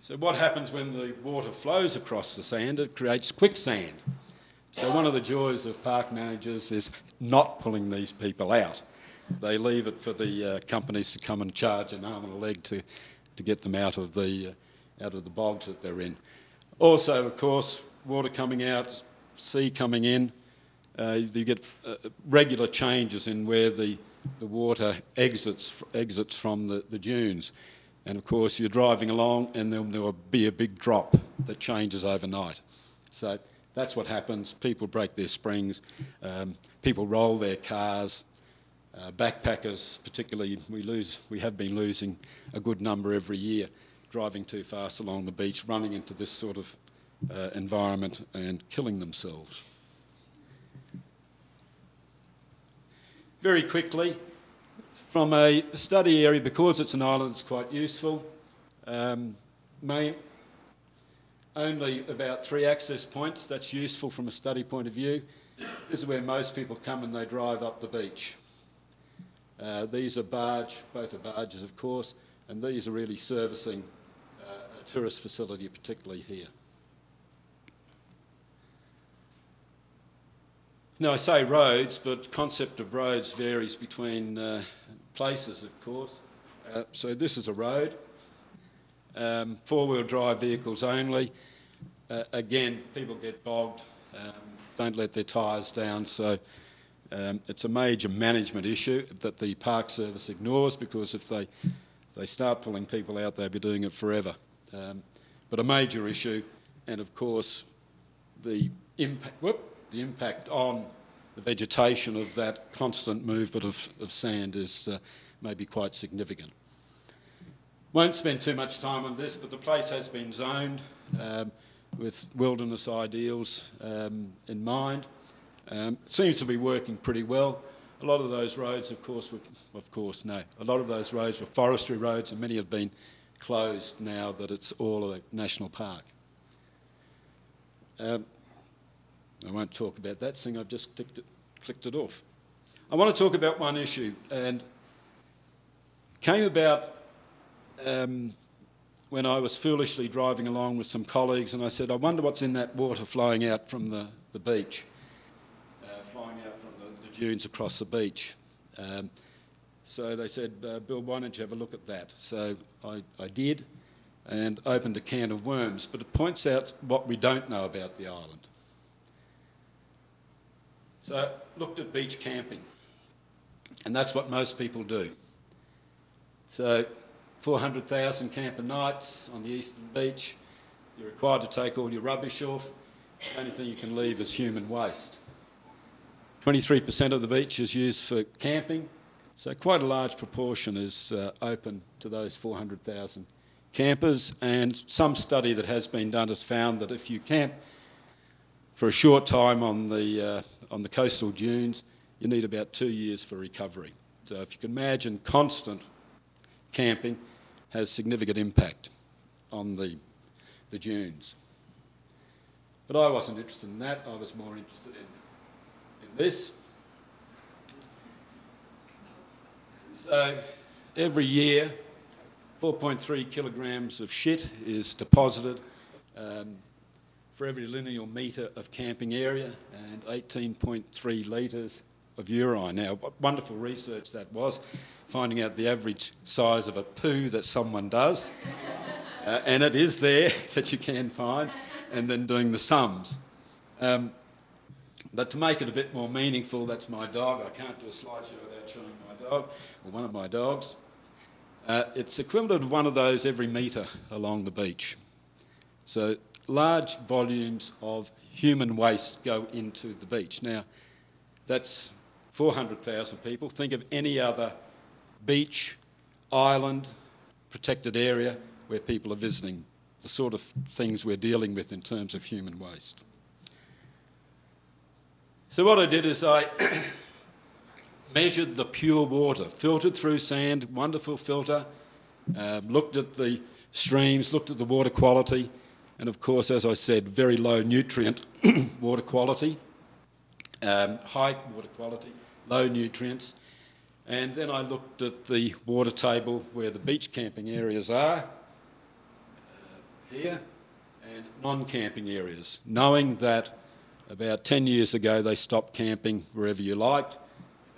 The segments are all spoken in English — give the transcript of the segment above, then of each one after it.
So what happens when the water flows across the sand? It creates quicksand. So one of the joys of park managers is not pulling these people out. They leave it for the companies to come and charge an arm and a leg to get them out of the bogs that they're in. Also, of course, water coming out, sea coming in, you get regular changes in where the water exits from the dunes. And of course, you're driving along and there will be a big drop that changes overnight. So that's what happens. People break their springs, people roll their cars, backpackers particularly, we have been losing a good number every year, driving too fast along the beach, running into this sort of environment and killing themselves. Very quickly, from a study area, because it's an island, it's quite useful. Only about 3 access points. That's useful from a study point of view. This is where most people come and they drive up the beach. These are both are barges, of course, and these are really servicing a tourist facility, particularly here. Now, I say roads, but the concept of roads varies between places, of course. So this is a road. 4-wheel drive vehicles only. Again, people get bogged, don't let their tyres down, so it's a major management issue that the Park Service ignores, because if they start pulling people out, they'll be doing it forever. But a major issue, and of course the impact on the vegetation of that constant movement of sand is maybe quite significant. Won't spend too much time on this, but the place has been zoned with wilderness ideals in mind. Seems to be working pretty well. A lot of those roads, a lot of those roads were forestry roads, and many have been closed now that it's all a national park. I won't talk about that, seeing I've just clicked it off. I want to talk about one issue, and came about when I was foolishly driving along with some colleagues, and I said, I wonder what's in that water flowing out from the beach, flowing out from the dunes across the beach. So they said, Bill, why don't you have a look at that? So I did, and opened a can of worms, but it points out what we don't know about the island. So looked at beach camping, and that's what most people do. So 400,000 camper nights on the eastern beach. You're required to take all your rubbish off. The only thing you can leave is human waste. 23% of the beach is used for camping, so quite a large proportion is open to those 400,000 campers. And some study that has been done has found that if you camp for a short time on the coastal dunes, you need about 2 years for recovery. So if you can imagine, constant camping has significant impact on the dunes. But I wasn't interested in that. I was more interested in this. So every year, 4.3 kilograms of shit is deposited for every linear metre of camping area, and 18.3 litres of urine. Now, what wonderful research that was, finding out the average size of a poo that someone does, and it is there that you can find, and then doing the sums. But to make it a bit more meaningful, that's my dog. I can't do a slideshow without showing my dog, or one of my dogs. It's equivalent of one of those every metre along the beach. So large volumes of human waste go into the beach. Now, that's 400,000 people. Think of any other beach, island, protected area where people are visiting, the sort of things we're dealing with in terms of human waste. So what I did is I measured the pure water, filtered through sand, wonderful filter, looked at the streams, looked at the water quality, and of course, as I said, very low nutrient water quality, high water quality, low nutrients. And then I looked at the water table where the beach camping areas are, here and non-camping areas, knowing that about 10 years ago they stopped camping wherever you liked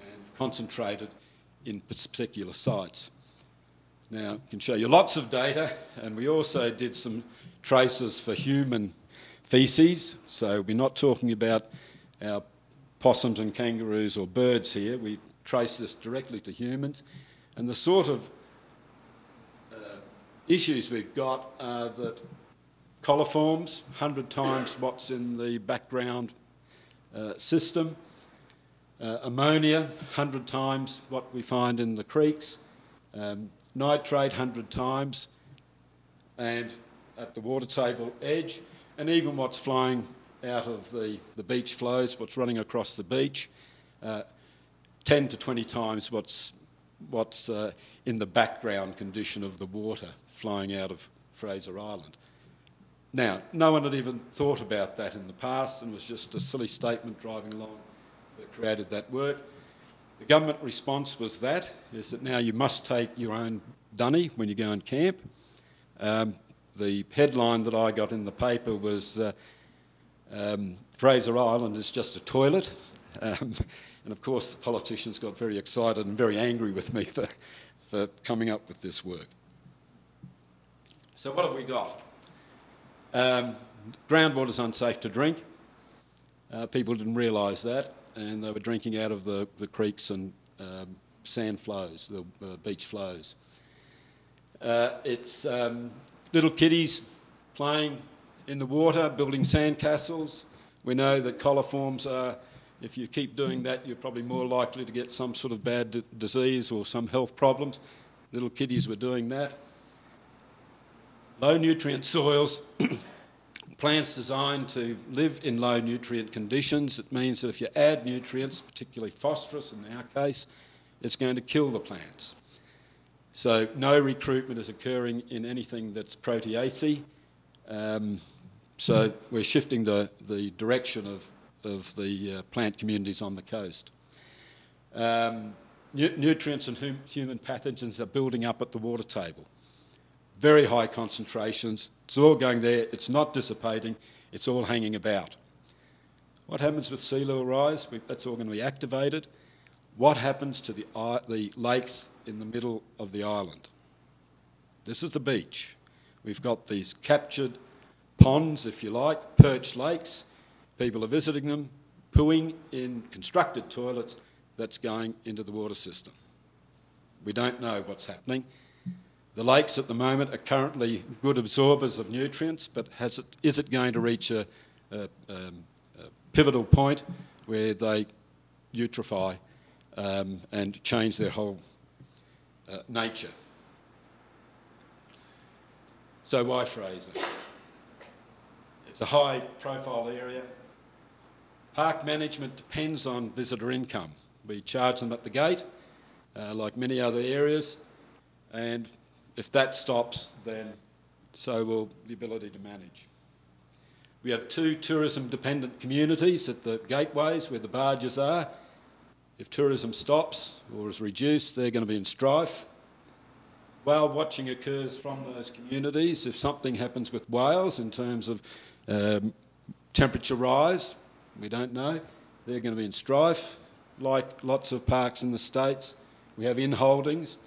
and concentrated in particular sites. Now, I can show you lots of data, and we also did some traces for human feces, so we're not talking about our possums and kangaroos or birds here. We trace this directly to humans, and the sort of issues we've got are that coliforms, 100 times what's in the background system, ammonia, 100 times what we find in the creeks, nitrate 100 times, and at the water table edge, and even what's flowing out of the beach flows, what's running across the beach, 10 to 20 times what's in the background condition of the water flowing out of Fraser Island. Now, no one had even thought about that in the past, and it was just a silly statement driving along that created that work. The government response was that now you must take your own dunny when you go and camp. The headline that I got in the paper was Fraser Island is just a toilet. And of course the politicians got very excited and very angry with me for coming up with this work. So what have we got? Groundwater's unsafe to drink. People didn't realise that, and they were drinking out of the creeks and sand flows, the beach flows. It's little kiddies playing in the water, building sandcastles. We know that coliforms are, if you keep doing that, you're probably more likely to get some sort of bad disease or some health problems. Little kiddies were doing that. Low nutrient soils, plants designed to live in low nutrient conditions. It means that if you add nutrients, particularly phosphorus in our case, it's going to kill the plants. So no recruitment is occurring in anything that's proteaceae. So we're shifting the direction of the plant communities on the coast. Nutrients and human pathogens are building up at the water table. Very high concentrations. It's all going there. It's not dissipating. It's all hanging about. What happens with sea level rise? That's all going to be activated. What happens to the lakes in the middle of the island? This is the beach. We've got these captured ponds, if you like, perched lakes. People are visiting them, pooing in constructed toilets that's going into the water system. We don't know what's happening. The lakes at the moment are currently good absorbers of nutrients, but is it going to reach a pivotal point where they eutrophy and change their whole nature? So why Fraser? It's a high profile area. Park management depends on visitor income. We charge them at the gate, like many other areas, and if that stops, then so will the ability to manage. We have 2 tourism-dependent communities at the gateways where the barges are. If tourism stops or is reduced, they're going to be in strife. Whale watching occurs from those communities. If something happens with whales in terms of temperature rise, we don't know, they're going to be in strife. Like lots of parks in the States, we have inholdings.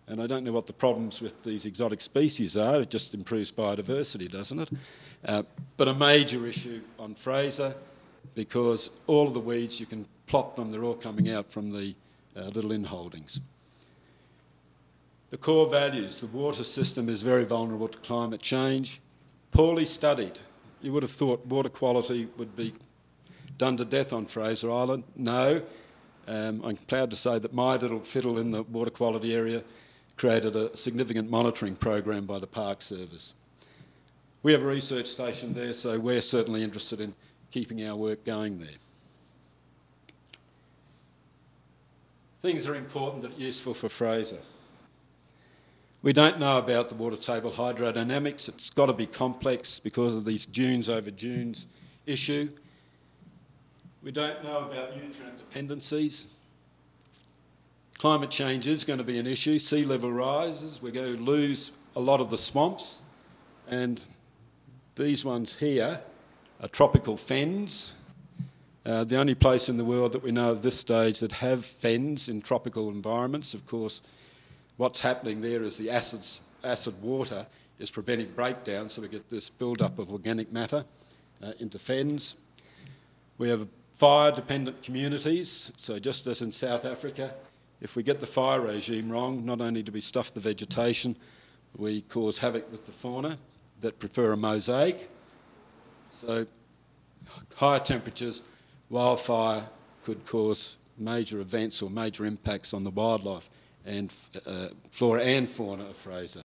And I don't know what the problems with these exotic species are. It just improves biodiversity, doesn't it? But a major issue on Fraser, because all of the weeds, you can plot them, they're all coming out from the little inholdings. The core values, the water system is very vulnerable to climate change. Poorly studied. You would have thought water quality would be done to death on Fraser Island. No. I'm proud to say that my little fiddle in the water quality area created a significant monitoring program by the Park Service. We have a research station there, so we're certainly interested in keeping our work going there. Things are important that are useful for Fraser. We don't know about the water table hydrodynamics. It's got to be complex because of these dunes over dunes issue. We don't know about nutrient dependencies. Climate change is going to be an issue. Sea level rises. We're going to lose a lot of the swamps, and These ones here are tropical fens. The only place in the world that we know at this stage that have fens in tropical environments. Of course, what's happening there is the acid water is preventing breakdown, so we get this build-up of organic matter into fens. We have fire-dependent communities, so just as in South Africa, if we get the fire regime wrong, not only do we stuff the vegetation, we cause havoc with the fauna that prefer a mosaic. So higher temperatures, wildfire could cause major events or major impacts on the wildlife and flora and fauna of Fraser.